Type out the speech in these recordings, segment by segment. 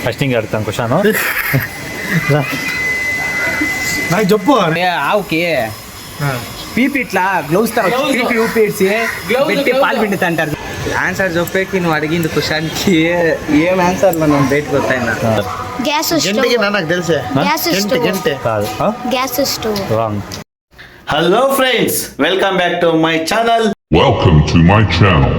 First ఇంక అడుగుతాను question నాకు చెప్పు. ఆవుకి పీపీ ఇట్లా గ్లౌస్ పీపీ ఊపేసి పెట్టి పాలు పిండి అంటారు. ఆన్సర్ చెప్పేకి నువ్వు అడిగింది క్వశ్చన్కి ఏం ఆన్సర్ మనం బయటకు వస్తాయి. గ్యాస్ నాకు తెలిసే కాదు gas stove. Wrong. Hello friends, welcome back to my channel. Welcome to my channel.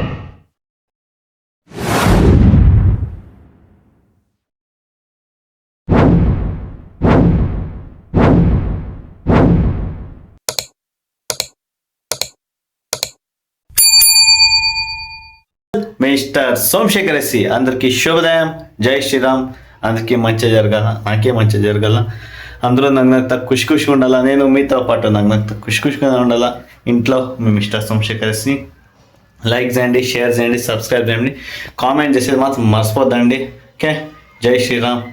Mister Somashekar SC. అందరికీ శుభోదయం, జై శ్రీరామ్. అందరికీ మంచిగా జరగాల, నాకే మంచిగా జరగాల, అందరూ నాకు ఖుషి ఖుషిగా ఉండాలా, నేను మీతో పాటు నాకు ఖుషి ఖుషిగా ఉండాలా. ఇంట్లో మీ మిస్టర్ సోమశేఖర్ ఎస్సి. లైక్ చేయండి, షేర్ చేయండి, సబ్స్క్రైబ్ చేయండి, కామెంట్ చేసేది మాత్రం మర్చిపోద్దండి. ఓకే, జై శ్రీరామ్,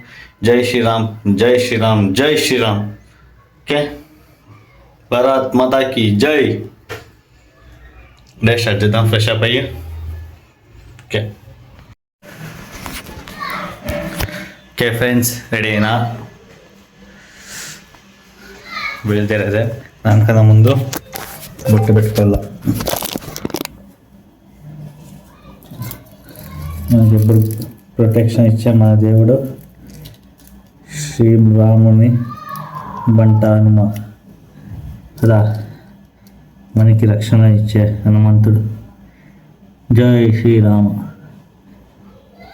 జై శ్రీరామ్, జై శ్రీరామ్, జై శ్రీరామ్. ఓకే, భారత్ మాతాకి జై. డే స్టార్ట్ చేద్దాం, ఫ్రెష్ అప్ అయ్యి. ఓకే ఓకే ఫ్రెండ్స్, రెడీ అయినా బయలుదేరేదే. దానికన్నా ముందు బొట్టు పెట్టుకోవాల. మనకి ఎప్పుడు ప్రొటెక్షన్ ఇచ్చే మన దేవుడు శ్రీరాముని బంట హనుమ కదా, మనకి రక్షణ ఇచ్చే హనుమంతుడు. జై శ్రీరామ.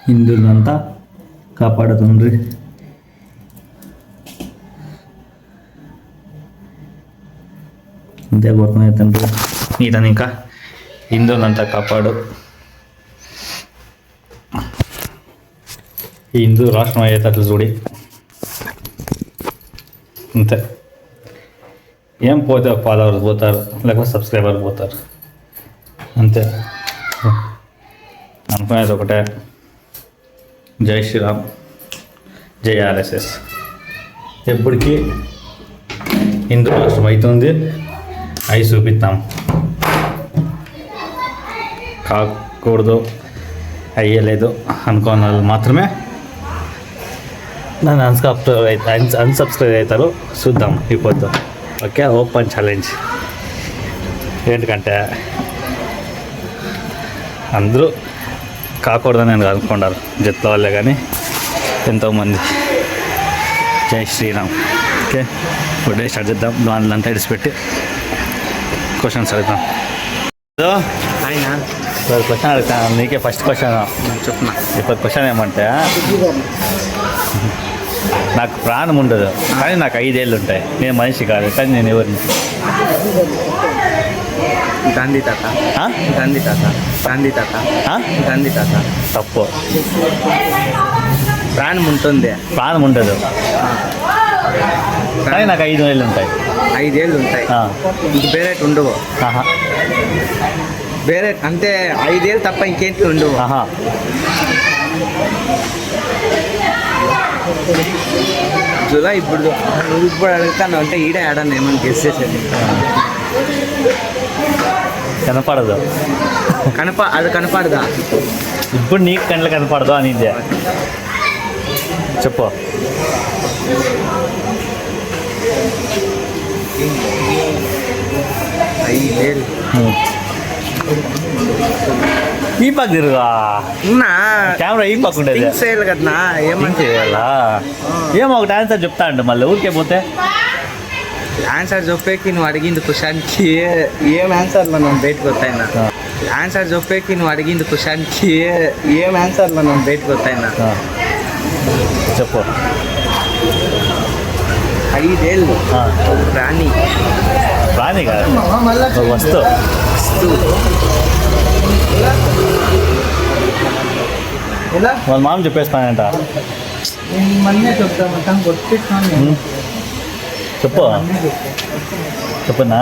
హిందువులంతా కాపాడుతుండ్రి. అంతే కోరుకునే తండ్రి, నీతని ఇంకా హిందువులంతా కాపాడు. ఈ హిందూ రాష్ట్రం అయ్యేటట్లు చూడి. అంతే. ఏం పోతే ఒక ఫాలోవర్స్ పోతారు, లేకపోతే సబ్స్క్రైబర్ పోతారు. అంతే. అనుకునేది ఒకటే, జై శ్రీరామ్, జై ఆర్ఎస్ఎస్. ఎప్పటికీ హిందూ రాష్ట్రం అవుతుంది, అవి చూపిస్తాం. కాకూడదు, అయ్యలేదు అనుకున్న వాళ్ళు మాత్రమే నన్ను అన్సబ్స్క్రైబ్ అవుతారు. చూద్దాం ఇప్పుడు. Okay, open challenge. ఏంటంటే అందరూ కాకూడదని నేను అనుకున్నారు, జట్ల వాళ్ళే కానీ ఎంతోమంది. జై శ్రీరామ్. ఓకే, ఇప్పుడు స్టార్ట్ చేద్దాం. దానిలంతా ఇడిచిపెట్టి క్వశ్చన్స్ అడుగుతాం. క్వశ్చన్ అడుగుతాను నీకే. ఫస్ట్ క్వశ్చన్ చెప్తున్నా. ఇప్పుడు క్వశ్చన్ ఏమంటే, నాకు ప్రాణం ఉండదు కానీ నాకు 5 ఏళ్ళు ఉంటాయి. నేను మనిషి కాదు కానీ నేను ఎవరిని? గాంధీ తాత. గాంధీ తాత. గాంధీ తాత. గాంధీ తాత. తప్పు. ప్రాణం ఉంటుంది, ప్రాణం ఉండదు కానీ నాకు 5 ఏళ్ళు ఉంటాయి. 5 ఏళ్ళు ఉంటాయి. ఇంక వేరే ఉండవు. వేరే అంటే 5 ఏళ్ళు తప్ప ఇంకేంటి ఉండవు. జులా ఇప్పుడు నువ్వు ఇప్పుడు అడుగుతాను అంటే ఈడే ఆడాను ఏమని గెస్ చేసేది. కనపడదు. అది కనపడదా? ఇప్పుడు నీకు కళ్ళకి కనపడదు అని ఇదే చెప్పు. ఈ పక్క తిరుగా కెమెరా ఈ పక్క ఉండేది కదా. ఏమని చేయాలా? ఏమో ఒకటి ఆన్సర్ చెప్తా అండి, మళ్ళీ ఊరికే పోతే. ఆన్సర్ చెప్పేకి నువ్వు అడిగింది క్వశ్చన్కి ఏం ఆన్సర్ మనం బయటకు వస్తాయి. ఆన్సర్ చెప్పేకి నువ్వు అడిగింది క్వశ్చన్కి ఏం ఆన్సర్ మనం బయటకు వస్తాయి. చెప్పు. 5 ఏళ్ళు. ప్రాణి. ప్రాణి కాదు, వస్తువు. వాళ్ళ మామ చెప్పేస్తానంట. చెప్పు. చెప్పనా?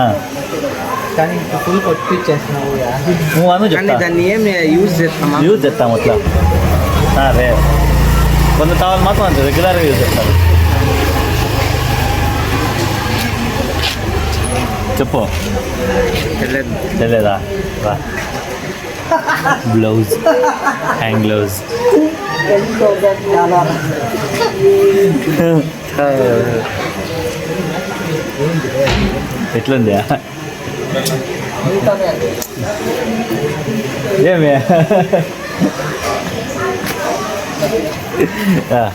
నువ్వు అను చెప్తా. దాన్ని ఏమి యూజ్ చేస్తాం అట్లా. రే కొంత కావాలి మాత్రం అంతే రెగ్యులర్గా యూజ్ చేస్తారు. చెప్పు. తెలియదా? బ్లౌజ్, హ్యాండ్ గ్లౌజ్, ఎట్లుంది ఏమి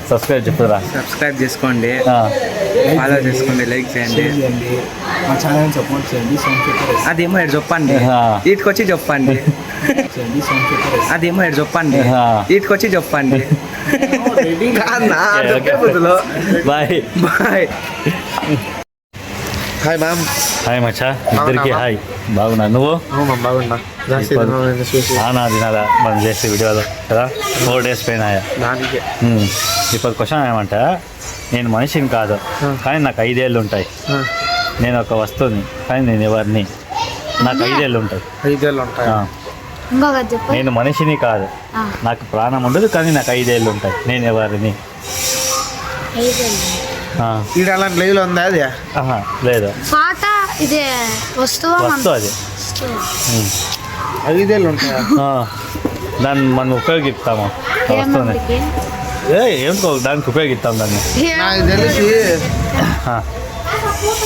సబ్స్క్రైబ్ చెప్పురా. సబ్స్క్రైబ్ చేసుకోండి, ఫాలో చేసుకోండి, లైక్ చేయండి, మా ఛానల్ సపోర్ట్ చేయండి. అదేమో ఇటు చెప్పండి, ఇటుకొచ్చి చెప్పండి, అదేమో ఇటు చెప్పండి, ఇటుకొచ్చి చెప్పండి. Bye bye. Hi ma'am. Hi మచ్చా, ఇద్దరికి హాయ్. బాగున్నా నువ్వు? బాగున్నా. జాస్తి చూసి నా తినాలా మనం చేసే వీడియోలో కదా 4 days పైన దానికి ఇప్పుడు క్వశ్చన్ ఏమంటే, నేను మనిషిని కాదు కానీ నాకు 5 ఏళ్ళు ఉంటాయి. నేను ఒక వస్తువుని కానీ నేను ఎవరిని, నాకు 5 ఏళ్ళు ఉంటాయి. 5 ఏళ్ళు ఉంటాయి. ఇంకొకటి చెప్పు. నేను మనిషిని కాదు, నాకు ప్రాణం ఉండదు కానీ నాకు 5 ఏళ్ళు ఉంటాయి. నేను ఎవరిని? ఈడ అలాంటి లైవ్లో ఉందా అది? లేదు, పాట ఇదే వస్తువు వస్తువు అది. 5 ఏళ్ళు ఉంటాయా? దాన్ని మనం ఉపయోగిస్తాము ఆ వస్తువుని. ఏమిటో దానికి ఉపయోగిస్తాం దాన్ని. నాకు తెలిసి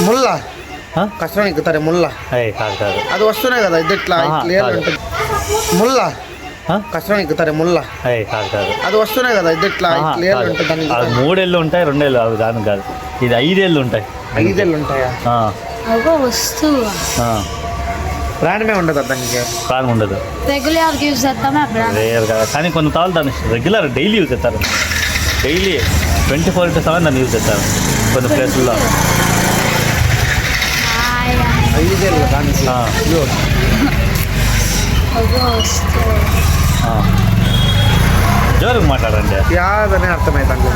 ముల్ల కష్టం ఎక్కుతారే ముల్ల. కాదు కాదు, అది వస్తున్నాయి కదా, ఇది ఇట్లా ఏళ్ళు ఉంటుంది. ముల్ల కష్టం ఎక్కుతారే ముల్ల. కాదు కాదు, అది వస్తున్నాయి కదా, ఇది ఇట్లా ఏళ్ళు ఉంటుంది. అది దానికి 3 ఏళ్ళు ఉంటాయి, 2 ఏళ్ళు అవి దానికి కాదు. ఇది 5 ఏళ్ళు ఉంటాయి. 5 ఏళ్ళు ఉంటాయా? వస్తువు ప్రాణమే ఉండదు దానికి. ప్రాణం ఉండదు. రెగ్యులర్ యూజ్ చేస్తామే రేర్ కదా, కానీ కొన్ని తాళ్ళు దాన్ని రెగ్యులర్ డైలీ యూజ్ చేస్తారు. డైలీ 24/7 దాన్ని యూజ్ చేస్తారు కొన్ని ప్లేసుల్లో. 5 ఏళ్ళు దానికి. జోరుగా మాట్లాడండి. యాదనే అర్థమవుతుంది.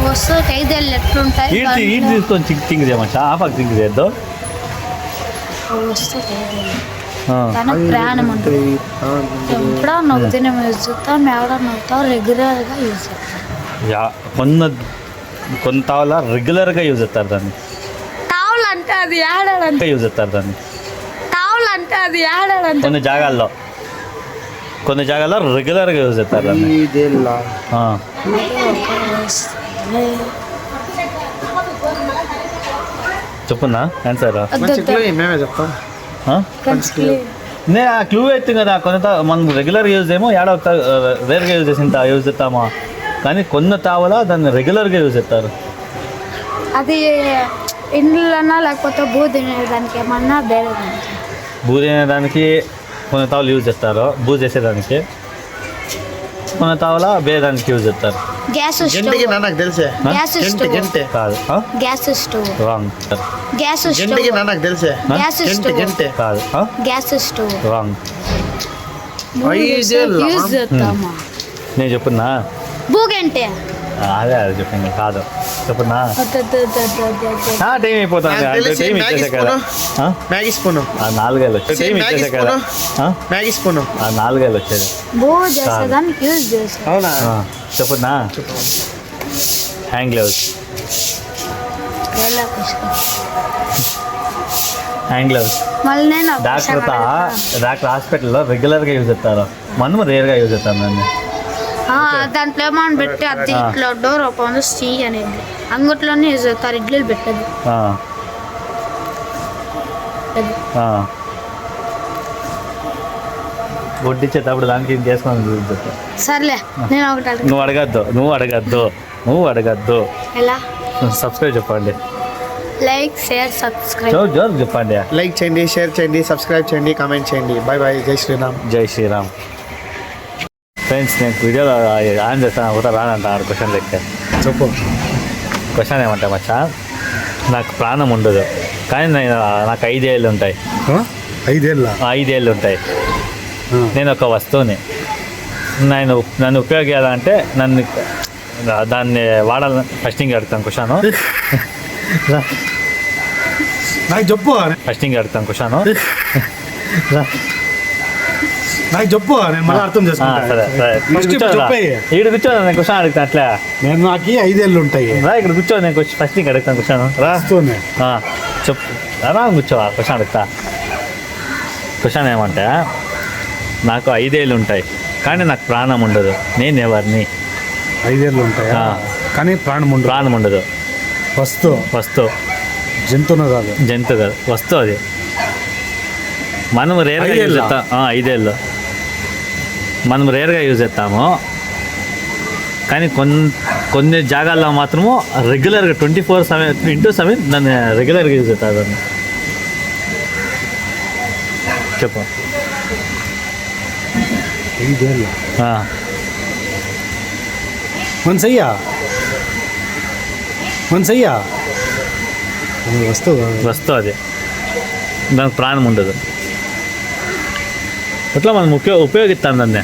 వస్తువుకి 5 ఏళ్ళు ఎట్లుంటాయి? ఈడు తీసుకొని థింక్ చేయమచ్చా, ఆ పక్క థింక్ చేద్దాం. వస్తువుకి 5 ఏళ్ళు తనకు ప్రాణం ఉంటుంది. ఎప్పుడో నవ్వుతూనే యూజ్ చేస్తాం, ఎవడో నవ్వుతాం, రెగ్యులర్గా యూజ్ చేస్తాం. కొన్ని తావుల రెగ్యులర్గా యూజ్ చేస్తారు దాన్ని. టావుల్ అంటే అది ఏడాడంటే యూజ్ చేస్తారు దాన్ని. టావుల్ అంటే అది ఏడాడంటే కొన్ని జాగాల్లో రెగ్యులర్గా యూజ్ చేస్తారు దాన్ని. 5 ఏళ్ళ చెప్పున్నా ఆన్సర్. మంచి క్లూ మేమే చెప్తాం. నేను ఆ క్లూ ఎత్తి కదా, కొంత మనం రెగ్యులర్గా యూజ్ ఏమో ఏడో రేర్గా యూజ్ యూజ్ చేస్తామా, కానీ కొన్ని తావల దాన్ని రెగ్యులర్గా యూజ్ చేస్తారు. అది ఇండ్లన్నా లేకపోతే బూది దానికి ఏమన్నా వేరే దానికి. బూజు అనేదానికి కొన్ని తావులు యూజ్ చేస్తారు, బూజు చేసేదానికి. కొన్ని తావల వేరే దానికి యూజ్ చేస్తారు. గ్యాస్ గంటకి నాకు తెలిసే. గ్యాస్ స్టవ్ గంటే కాదు, గ్యాస్ స్టవ్ రాంగ్. గ్యాస్ గంటకి స్టవ్ నాకు తెలిసే. గ్యాస్ స్టవ్ గంటే కాదు, గ్యాస్ స్టవ్ రాంగ్. 5 ఏళ్ళ యూజ్ చేస్తామా? నేను చెప్పున్నా, బూగంటే అదే చెప్పింది కాదు. చెప్పున్నా టైం అయిపోతుంది. టైం ఇచ్చేసా కదా, మ్యాగీ స్పూను. 4 ఏళ్ళు వచ్చేది. టైం ఇచ్చేసా కదా, మ్యాగీ స్పూను. 4 ఏళ్ళు వచ్చేది. బూ చేసేదానికి యూజ్ చేస్తాం. అవునా? చెప్పున్నా, హ్యాండ్ గ్లౌస్. హ్యాండ్ గ్లౌస్ మళ్ళీ నేను డాక్టర్ హాస్పిటల్లో రెగ్యులర్గా యూజ్ చేస్తారు, మనము రేర్గా యూజ్ చేస్తాం దాన్ని. దాంట్లో ఏమని పెట్టి అది ఇట్లా డోర్ ఓపెన్ స్టీ అనేది అంగట్లోనే యూజ్ చేస్తారు. ఇడ్లీలు పెట్టదు. వడ్డిచ్చేటప్పుడు దానికి ఇంకేసుకొని యూజ్ చేస్తాం. సర్లే, నేను ఒకటి అడుగు. నువ్వు అడగద్దు. ఎలా? సబ్స్క్రైబ్ చెప్పండి. Like, share, subscribe. జోర్ చెప్పండి. లైక్ చేయండి, షేర్ చేయండి, సబ్స్క్రైబ్ చేయండి, కామెంట్ చేయండి. Bye bye. జై శ్రీరామ్. జై శ్రీరామ్. ఫ్రెండ్స్, నేను వీడియోలో ఆన్ చేస్తాను, ఒకటా రానంట. 6 క్వశ్చన్ లెక్క చెప్పు. క్వశ్చన్ ఏమంటా మచ్చా, నాకు ప్రాణం ఉండదు కానీ నాకు 5 ఏళ్ళు ఉంటాయి. 5 ఏళ్ళ? 5 ఏళ్ళు ఉంటాయి. నేను ఒక వస్తువుని, నన్ను ఉపయోగించాలంటే దాన్ని వాడాలని ఫస్టింగ్ అడుగుతాను క్వశ్చన్. నాకు చెప్పు. ఫస్టింగ్ అడుగుతాను క్వశ్చన్. నాకు చెప్పు, నేను మళ్ళీ అర్థం చేసుకుంటాను. ఇక్కడ కూర్చో, నేను క్వశ్చన్ అడుగుతాను. అట్లా నేను నాకు 5 ఏళ్ళు ఉంటాయి. ఇక్కడ కూర్చో, నేను ఫస్టింగ్ అడుగుతాను క్వశ్చన్. రాస్తూనే చెప్పు, రా కూర్చో, క్వశ్చన్ అడుగుతా. క్వశ్చన్ ఏమంటే, నాకు 5 ఏళ్ళు ఉంటాయి కానీ నాకు ప్రాణం ఉండదు. నేను ఎవరిని? 5 ఏళ్ళు ఉంటాయా? ఆ. కానీ ప్రాణం ఉండదు. వస్తువు. జంతువును కాదు. జంతువు కాదు, వస్తువు అది. మనం రేర్గా యూజ్ చేస్తాం. 5 ఏళ్ళు మనం రేర్గా యూజ్ చేస్తాము, కానీ కొన్ని జాగాల్లో మాత్రము రెగ్యులర్గా 24/7 దాన్ని రెగ్యులర్గా యూజ్ చేస్తారు. దాన్ని చెప్పు. 5 ఏళ్ళు ఆ. మనసయ్యా వస్తువు అది, దానికి ప్రాణం ఉండదు. అట్లా మనం ఉపయోగిస్తాం దాన్ని.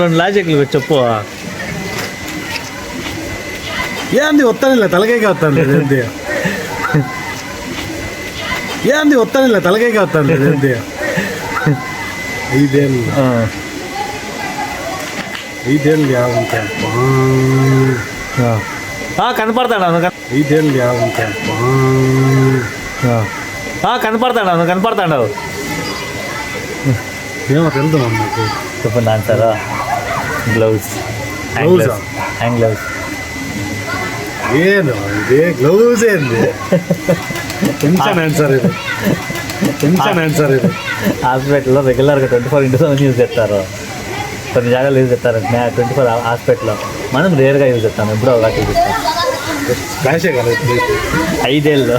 రెండు లాజిక్లు చెప్పు. ఏంది వస్తానిಲ್ಲ తలకైకి వస్తాను ఏంది? ఏంది వస్తానిಲ್ಲ తలకైకి వస్తాను ఏంది? 5 ఏళ్ళు 5 ఏళ్ళు యావంటే కనపడతాడు. 5 ఏళ్ళు యావంటే కనపడతాడు. ఏమో తెలుసు నాకు. చెప్పండి ఆన్సరా. గ్లౌజ్. Hand gloves. ಏನು ಇದೆ ಗ್ಲೌಸ್ ఏంది? టెన్షన్ ఆన్సర్ ఇది. హాస్పిటల్లో రెగ్యులర్గా 24/7 యూజ్ చేస్తారు. కొన్ని జాగాలు యూజ్ చేస్తారు 24 హాస్పిటల్లో. మనం రేర్గా యూజ్ చేస్తాం, ఎప్పుడో ఒకటి యూజ్ చేస్తాం. ఫ్లాషే కదా 5 ఏళ్ళు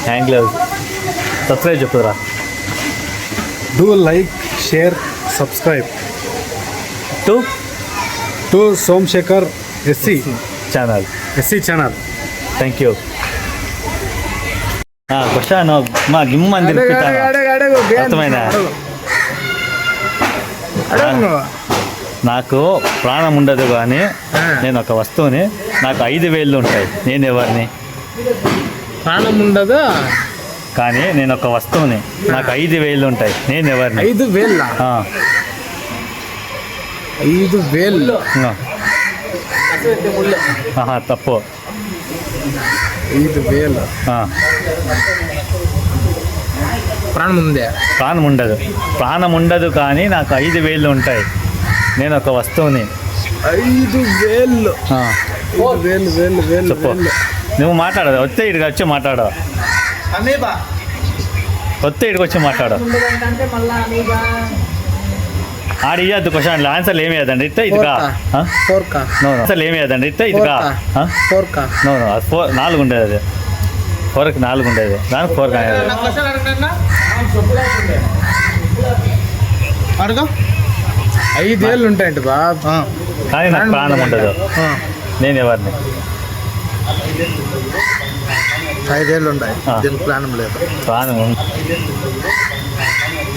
హ్యాండ్ గ్లౌజ్. సబ్స్క్రైబ్ చెప్పురా. Do like share subscribe to Somashekar SC channel. Thank you. Question మా గిమ్మ మంది అర్థమైనా? నాకు ప్రాణం ఉండదు కానీ నేను ఒక వస్తువుని, నాకు 5 వేళ్ళు ఉంటాయి. నేను ఎవరిని? ప్రాణం ఉండదు కానీ నేను ఒక వస్తువుని, నాకు 5 వేళ్ళు ఉంటాయి. నేను ఎవరిని? 5 వేళ్ళ? 5 వేళ్ళు తప్పు. 5 వేలు ప్రాణం ఉండదు కానీ నాకు 5 వేళ్ళు ఉంటాయి. నేను ఒక వస్తువుని. 5 వేళ్ళు చెప్పు. నువ్వు మాట్లాడదు. వస్తే ఇక్కడికి వచ్చి మాట్లాడు. ఆడి ఇవ్వద్దు క్వశ్చన్ ఆన్సర్లు ఏమి ఇవ్వదండి. ఇట్లా ఇదిగా ఆన్సర్లు ఏమి ఇవ్వదండి. ఇట్లా ఇదిగా 4 ఉండేది. అది 4కి 4 ఉండేది. దానికి 4 కానీ అడుగు. 5 ఏళ్ళు ఉంటాయండి బాబు, కానీ నాకు ప్రాణం ఉండదు. నేను ఎవరిని? 5 ఏళ్ళు ఉంటాయి, దీనికి ప్రాణం లేదు. ప్రాణం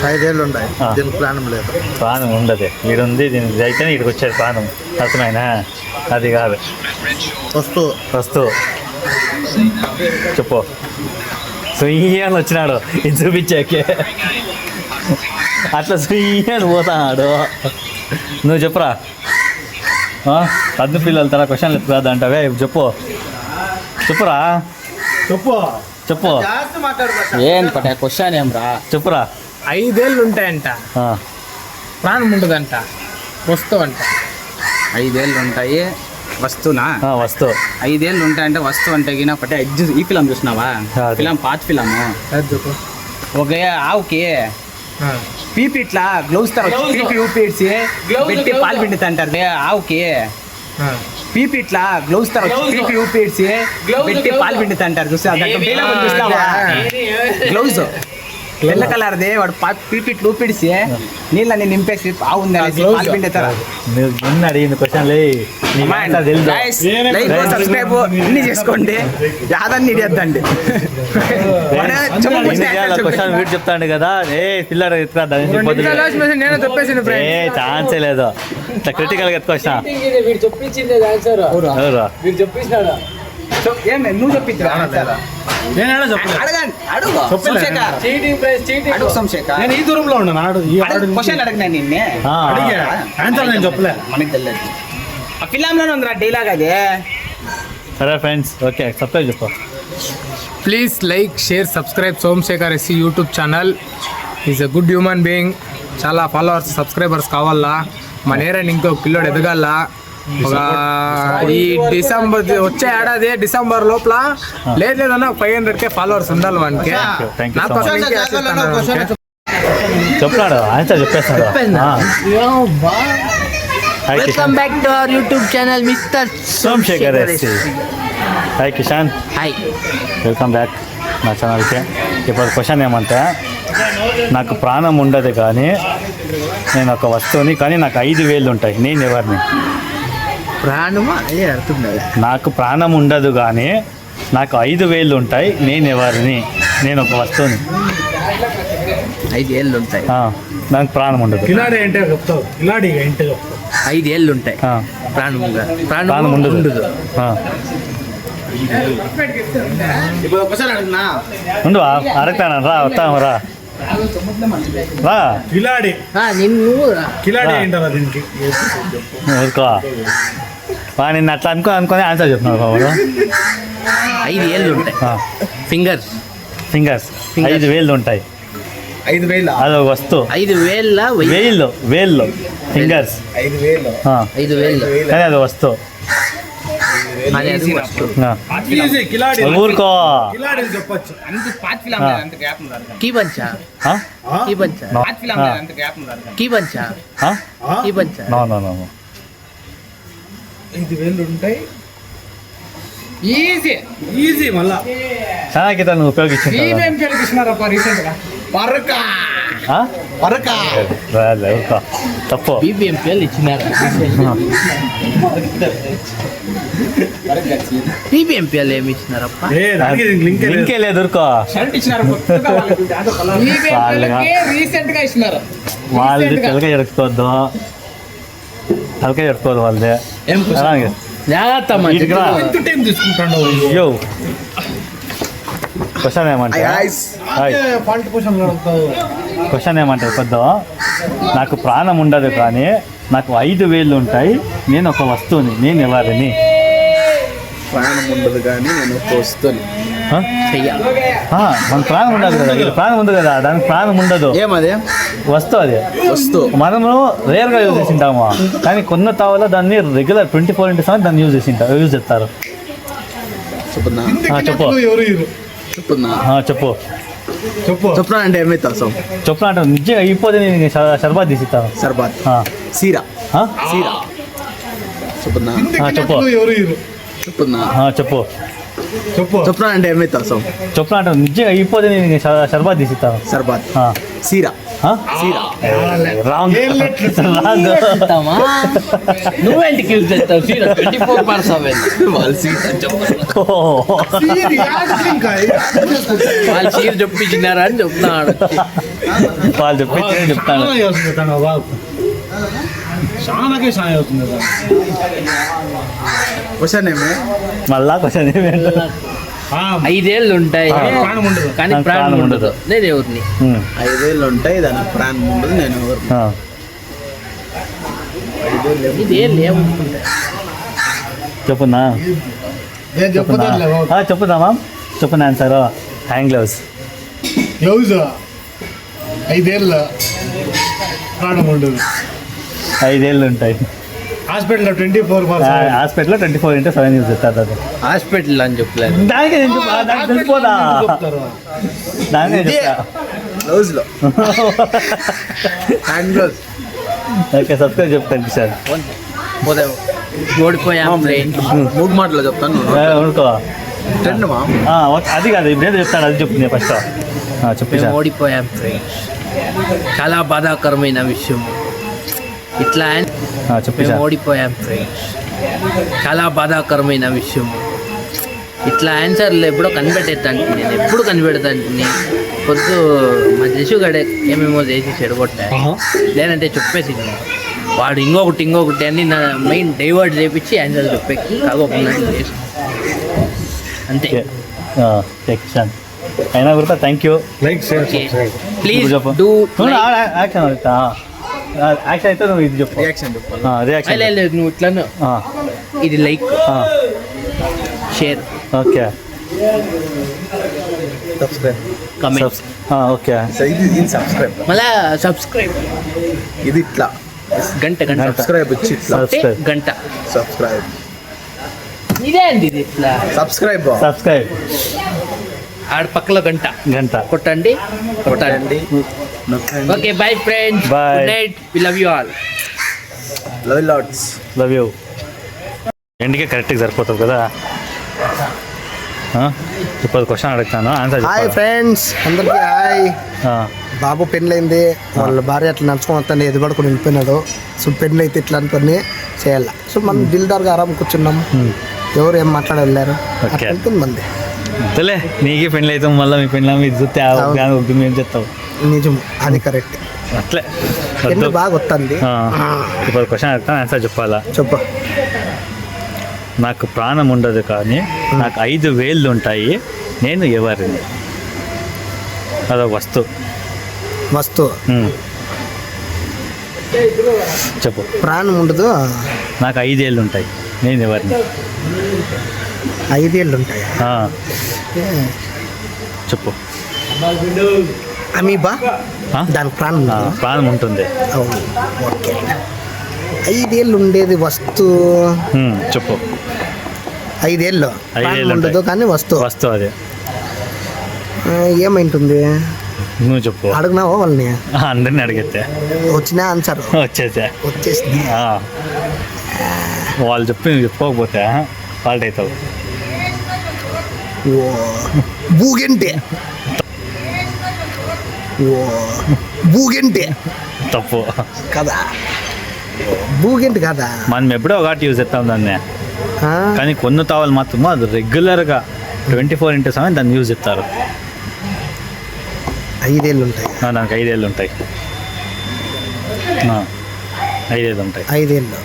5 ఏళ్ళు ఉంటాయి, దీనికి ప్రాణం లేదు. ప్రాణం ఉండదు. ఈడుంది, దీనికి అయితేనే ఇక్కడికి వచ్చేది ప్రాణం. అర్థమైనా? అది కాదు. వస్తువు. చెప్పు. సుయ్యాన్ని వచ్చినాడు ఇది చూపించాకే. అట్లా సుయ్యాన్ని పోతాడు. నువ్వు చెప్పురా. పద్దు పిల్లల తర క్వశ్చన్లు ఎత్తురాదు అంటావే. చెప్పురా. చెప్పు. ఏం పట క్వశ్చన్ ఏం రా? చెప్పురా. 5 ఏళ్ళు ఉంటాయంట, ప్రాణం ఉండదంట, వస్తువు అంట. 5 ఏళ్ళు ఉంటాయి, వస్తువునా? వస్తువు. 5 ఏళ్ళు ఉంటాయంటే వస్తువు అంటే గిన ఒకటే. ఈ ఫిలం చూసినావా? ఫిలం పాత ఫిలము. ఒక ఆవుకి పీపీ ఇట్లా గ్లౌస్ పీపీ ఊపిడ్చి పెట్టి పాలు పిండితే అంటారు. ఆవుకి పీపీ ఇట్లా గ్లౌస్ పీపీ ఊపిడ్చి పెట్టి పాలు పిండితే అంటారు. చూస్తావా? గ్లౌజ్ తెల్ల కలర్ది. వాడు పీపీ ఇట్లా ఊపిడిచి నీళ్ళని నింపేసి ఆవుంది పాలు పిండితారా? అడిగిన క్వశ్చన్ సబ్స్క్రైబ్ అన్ని చేసుకోండి. యాదన్ని ఇడియద్దండి. క్వశ్చన్ వీడు చెప్తాండి కదా. పిల్లడు ఛాన్సే లేదు. క్రిటికల్ గా క్వశ్చన్ నువ్వు చెప్పించా? నేను ఈ దూరంలో ఉన్నాను. క్వశ్చన్ అడిగినా నిన్నే. ఆన్సర్ నేను చెప్పలే. మనకి తెలియదు. ఆ ఫిలంలోనే ఉందిరా డైలాగ్ అది. సరే ఫ్రెండ్స్, ఓకే సబ్స్క్రైబ్ చెప్పు. Please like share subscribe Somashekar SC YouTube channel. Is a good human being. చాలా ఫాలోవర్స్ సబ్స్క్రైబర్స్ కావాలా, మన ఏరియాని ఇంకో పిల్లోడు ఎదగాల. ఒక ఈ డిసెంబర్ వచ్చే ఏడాది డిసెంబర్ లోపల లేదన్నా 500K ఫాలోవర్స్ ఉండాలి మనకి. నాకు చెప్తాడు ఆన్సర్ చెప్పేస్తాడు. Welcome back to our YouTube channel mister Somashekar SC. Hi Kishan, hi. Welcome back నా ఛానల్కి. ఇప్పుడు క్వశ్చన్ ఏమంటే, నాకు ప్రాణం ఉండదు కానీ నేను ఒక వస్తువుని, కానీ నాకు 5 వేళ్ళు ఉంటాయి, నేను ఎవరిని? ప్రాణమా అదే అర్థం కాదు. నాకు ప్రాణం ఉండదు కానీ నాకు 5 వేళ్ళు ఉంటాయి, నేను ఎవరిని? నేను ఒక వస్తువుని. 5 ఏళ్ళు ఉంటాయి. నాకు ప్రాణం ఉండదు. కిలాడి అంటే చెప్తావు, కిలాడి అంటే చెప్తావు. 5 ఏళ్ళు ఉంటాయి. ప్రాణం ఉండదు. ఇప్పుడు ఒకసారి అడుగునా ఉండు అడుగుతాను, రా వస్తాము, రా రా. కిలాడి నిన్ను కిలాడి ఏంటారా దీనికి? ఊరుకో, నిన్ను అట్లా అనుకొని ఆన్సర్ చెప్తున్నావు బాబు. 5 ఏళ్ళు ఉంటాయి. ఫింగర్స్ 5 వేళ్ళు ఉంటాయి. 5,000 అది ఒక వస్తువు. 5 వేళ్ళ వేళ్ళు ఫింగర్స్ 5 వేళ్ళు కానీ అది వస్తువు. అనేది వస్తువు. కిలాడి ఊరుకో. కిలాడి చెప్పచ్చు. అంత పాత ఫిలం అంత గ్యాప్ ఉంది. కీ పంచా పాత ఫిలం అంత గ్యాప్ ఉంది. కీ పంచా నో 5,000 ఉంటాయి. ఈజీ మళ్ళా చాలా కింద నువ్వు ఉపయోగించింది. ఏమేం కలిగిస్తున్నారప్ప రీసెంట్ గా? పరకా ఊరుకో, తప్పు. BBMPL ఇచ్చినారు. BBMPL ఏమి ఇచ్చినారప్ప? లింకే లేదు. ఊరుకో, షర్ట్ ఇచ్చినారు రీసెంట్ గా ఇచ్చినారు. వాళ్ళది తలకాయ జరుపుకోవద్దు, వాళ్ళదే. జాగ్రత్త టైం తీసుకుంటాను. అయ్యో, క్వశ్చన్ ఏమంటే పెద్ద, నాకు ప్రాణం ఉండదు కానీ నాకు 5 వేళ్ళు ఉంటాయి, నేను ఒక వస్తువుని, నేను ఎవరిని? ప్రాణం ఉండదు కానీ నేను ఒక వస్తువుని. మన ప్రాణం ఉండదు కదా, ఇది ప్రాణం ఉంది కదా, దానికి ప్రాణం ఉండదు. ఏమదే వస్తువు? అది వస్తువు మనము రేర్గా యూజ్ చేసింటాము, కానీ కొన్న తావలో దాన్ని రెగ్యులర్ 24/7 దాన్ని యూజ్ చేస్తారు. చెప్పు చెప్పురా అంటే ఏమైతే చెప్పురా అంటే నిజంగా అయిపోతే నేను షర్బత్ తీసిస్తాను. సర్బాత్ సీరా చెప్పు చెప్పురా అంటే ఏమైతే చెప్పురా అంటే నిజంగా అయిపోతే నేను షర్బత్ తీసిస్తాను. సర్బాత్ సీరా రాంగ్. నువ్వేంటికి యూజ్ చేస్తావు? 24/7 వాళ్ళు చీర చెప్పించినారా అని చెప్తున్నాడు. వాళ్ళు చెప్తాను. మళ్ళా క్వశ్చన్ ఏమి? 5 ఏళ్ళు ఉంటాయి కానీ ప్రాణం ఉండదు, నేను ఎవరిని? 5 ఏళ్ళు ఉంటాయి, దానికి ప్రాణం ఉండదు, నేను ఎవరు? 5 ఏళ్ళు ఏముంటుంటాయి? చెప్పున్నా చెప్పుదామా? చెప్పున్నా ఆన్సర్ హ్యాండ్ గ్లౌస్. 5 ఏళ్ళ ప్రాణం ఉండదు, 5 ఏళ్ళు ఉంటాయి. హాస్పిటల్లో 24/7 యూజ్ చేస్తారు. అది హాస్పిటల్ అని చెప్పలేదు. దానికి తెలిసిపోదా? దానికి ఓకే, సబ్స్క్రైబ్ చెప్తాను సార్. ఓడిపోయాం. 3 మాటలు చెప్తాను. అనుకో, రెండు అది కాదు, ఇప్పుడు చెప్తాను, అది చెప్తుంది ఫస్ట్. చెప్పి ఓడిపోయాం ఫ్రెండ్స్. చాలా బాధాకరమైన విషయం. ఇట్లా చెప్పి ఓడిపోయాం ఫ్రెండ్స్. చాలా బాధాకరమైన విషయం. ఇట్లా ఆన్సర్లు ఎప్పుడో కనిపెట్టేస్తాను, నేను ఎప్పుడు కనిపెడతాను. పొద్దు మా జసుగడే ఏమేమో చేసి చెడగొట్టా, లేదంటే చెప్పేసి వాడు ఇంకొకటి అని నా మెయిన్ డైవర్ట్ చేయించి ఆన్సర్ చెప్పే కాకోకుండా చేసి అంతే. అయినా కూడా thank you. Like share please do action action అయితే నువ్వు ఇది చెప్పు. రియాక్షన్ లేదు, నువ్వు ఇట్లా ఇది like share. Okay. Subscribe comment okay ఇది సబ్స్క్రైబ్ మళ్ళా సబ్స్క్రైబ్ ఇది ఇట్లా గంట గంట సబ్స్క్రైబ్ వచ్చి ఇట్లా సబ్స్క్రైబ్ గంట సబ్స్క్రైబ్ ఇదే అండి ఇది ఇట్లా సబ్స్క్రైబ్ సబ్స్క్రైబ్ ఆడ పక్కలో గంట గంట కొట్టండి కొట్టండి నొక్కండి okay bye friends Bye. Good night we love you all love lots love you ఎండ్కి కరెక్ట్గా సరిపోతుంది కదా ఇప్పుడు క్వశ్చన్ అడుగుతాను ఆన్సర్ హాయ్ ఫ్రెండ్స్ అందరికీ హాయ్ బాబు పెళ్ళైంది వాళ్ళ భార్య అట్లా నడుచుకొని వస్తాను ఎదుగుడుకొని వెళ్ళిపోయినాడు సో పెళ్ళి అయితే ఇట్లా అనుకుని చేయాల సో మనం దిల్దార్గా ఆరాం కూర్చున్నాం ఎవరు ఏం మాట్లాడి వెళ్ళారు Okay. వెళ్తుంది మంది అంతేలే నీకే పెళ్ళి అవుతాం మళ్ళీ మీ పెళ్ళి ఇది చూస్తే ఏం చెప్తావు నిజం అది కరెక్ట్ అట్లే పెళ్ళి బాగా వస్తుంది ఇప్పుడు క్వశ్చన్ అడుగుతాను ఆన్సర్ చెప్పాలా చెప్పు నాకు ప్రాణం ఉండదు కానీ నాకు 5 వేళ్ళు ఉంటాయి నేను ఎవరిని అదొక వస్తువు వస్తువు చెప్పు ప్రాణం ఉండదు నాకు 5 ఏళ్ళు ఉంటాయి నేను ఎవరిని 5 ఏళ్ళు ఉంటాయి చెప్పు అమీబా ఆ? దానికి ప్రాణం ఉండదు. ప్రాణం ఉంటుంది అవును ఓకే 5 ఏళ్ళు ఉండేది వస్తువు చెప్పు 5 ఏళ్ళు 5 ప్రాణం ఏళ్ళు ఉండదు ఉంటాయి. కానీ వస్తువు వస్తువు అదే ఏమైంటుంది నువ్వు చెప్పు అడిగినావా వాళ్ళని అందరిని అడిగితే వచ్చిన ఆన్సర్ వచ్చేసా వచ్చేసింది వాళ్ళు చెప్పి నువ్వు చెప్పుకోకపోతే ఫాల్ట్ అవుతావు ఓ బూగెంటే ఓ బూగెంటే తప్పు కదా బూగెంట్ కదా మనం ఎప్పుడో ఒకటి యూజ్ చేస్తాం దాన్ని ఆ? కానీ కొన్ని తావలు మాత్రం అది రెగ్యులర్గా 24/7 దాన్ని యూజ్ చేస్తారు 5 ఏళ్ళు ఉంటాయి దానికి 5 ఏళ్ళు ఉంటాయి 5 ఏళ్ళు ఉంటాయి 5 ఏళ్ళు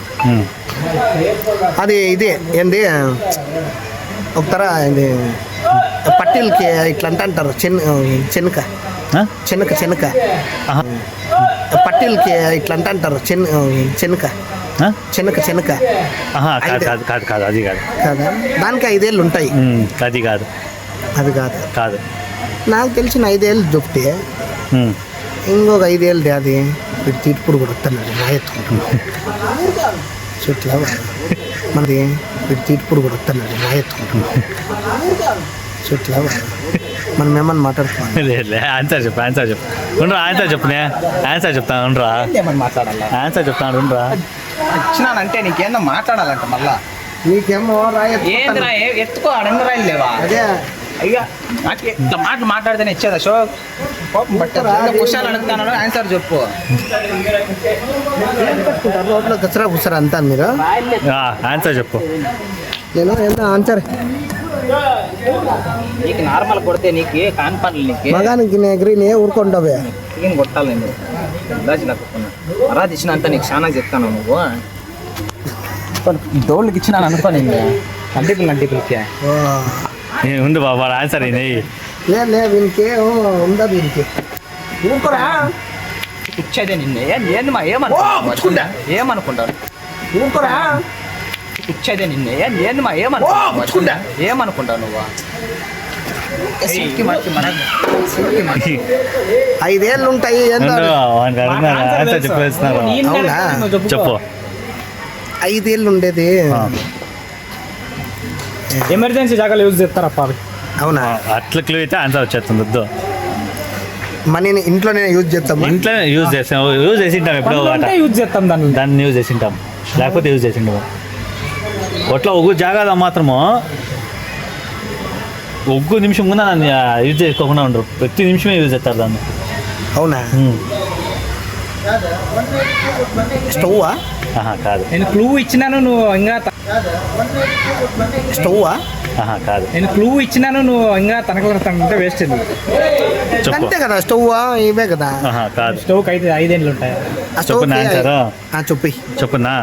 అది ఇదే ఏంది ఒకతర ఇది పట్టీలకి ఇట్లా అంటారు చెనక చెనక చెనక పట్టీలకి ఇట్లా అంటారు చెనక చెనక చెనక కాదు కాదు కాదు కాదు అది కాదు కదా దానికి 5 ఏళ్ళు ఉంటాయి అది కాదు అది కాదు కాదు నాకు తెలిసిన 5 ఏళ్ళు చెప్తే ఇంకొక 5 ఏళ్ళు అది వీడు తీర్పుడు కూడా వస్తున్నాడు నా ఎత్తుకుంటున్నాడు చుట్లా మనది వీడు తీర్పుడు కూడా వస్తున్నాడు నా ఎత్తుకుంటున్నాడు చుట్లా మనం ఏమన్నా మాట్లాడుతున్నాం లేదు ఆన్సర్ చెప్పు ఉండరా ఆన్సర్ చెప్పునే ఆన్సర్ చెప్తాను ఉండరా ఏమని మాట్లాడాలా ఆన్సర్ చెప్తాను ఉండరా ఇచ్చినానంటే నీకేందో మాట్లాడాలంట మళ్ళా నీకేమో ఏందిరా ఎత్తుకో అడన్న రాయలు లేవా అదే అయ్యా నాకు ఇట్లా మాటలు మాట్లాడితేనే ఇచ్చేదా షో కోపం పట్టారు క్వశ్చన్ అడుగుతాను ఆన్సర్ చెప్పు రోడ్లో దసరా కూర్చారు అంతా మీరు ఆన్సర్ చెప్పు నేను ఎంత ఆన్సర్ నీకు నార్మల్ కొడితే నీకు కాని పనులు నీకు మగానికి గ్రీన్ ఊరుకుంటావే ఏం కొట్టాలి నేను అందాజు లేకపోతున్నా మరాజ్ ఇచ్చినంత నీకు చాలా చెప్తాను నువ్వు దోళ్ళకి ఇచ్చినాను అనుకో నేను కంటిపులకే ఉండు బాబా ఆన్సర్ లే వీనికి ఉందా వీనికి ఊరుకోరా ఇచ్చేదే నిన్నే ఏంది మా ఏమనుకుంటావు ఊరుకోరా ఇచ్చేదే నిన్నే ఏంది మా ఏమనుకుంటావు నువ్వు 5 ఏళ్ళు ఉంటాయి ఆన్సర్ చెప్పేస్తున్నారు చెప్పు 5 ఏళ్ళు ఉండేది ఎమర్జెన్సీ జాగాలో యూజ్ చేస్తారప్ప అవునా అట్లా క్లూ అయితే ఆన్సర్ వచ్చేస్తుంది వద్దు మనీని ఇంట్లోనే యూజ్ చేస్తాం ఇంట్లో యూజ్ చేసింటాం ఎప్పుడో ఒకటి. యూజ్ చేస్తాం దాన్ని యూజ్ చేసింటాం లేకపోతే యూజ్ చేసింటాము ఒట్లో ఒగ్గు జాగాలో మాత్రము ఒగ్గు నిమిషం కూడా దాన్ని యూజ్ చేసుకోకుండా ఉండరు ప్రతి నిమిషమే యూజ్ చేస్తారు దాన్ని అవునా స్టవ్వా కాదు నేను క్లూ ఇచ్చినాను నువ్వు ఇంకా స్టవ్వా కాదు నేను క్లూ ఇచ్చినాను నువ్వు ఇంకా తనకంటే వేస్ట్ చెప్పు అంతే కదా స్టవ్వా ఇవే కదా కాదు స్టవ్కి అయితే 5 ఏళ్ళు ఉంటాయి ఆ స్టవ్ చెప్పు ఆన్సర్ చెప్పి చెప్పున్నా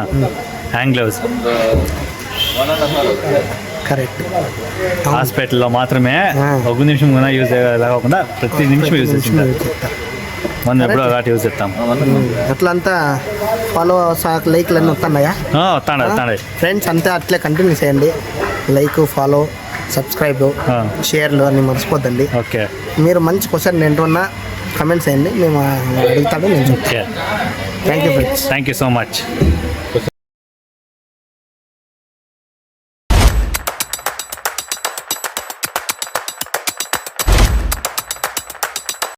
హ్యాండ్ గ్లౌస్ కరెక్ట్ హాస్పిటల్లో మాత్రమే ఒక నిమిషం కూడా యూజ్ కాకుండా ప్రతి నిమిషం యూజ్ చేసింటారు మనం ఎప్పుడో ఒకటి యూజ్ చేస్తాం అట్లంతా ఫాలో లైక్లు అన్నీ వస్తున్నాయా వస్తాడు ఫ్రెండ్స్ అంతా అట్లే కంటిన్యూ చేయండి లైక్ ఫాలో సబ్స్క్రైబ్ ఆ. షేర్లు అన్ని మర్చిపోద్దండి. ఓకే మీరు మంచి క్వశ్చన్ ఏంటన్నా కమెంట్స్ చేయండి, మేము అడుగుతాము, నేను చెప్తాను. Okay thank you friends. Thank you so much.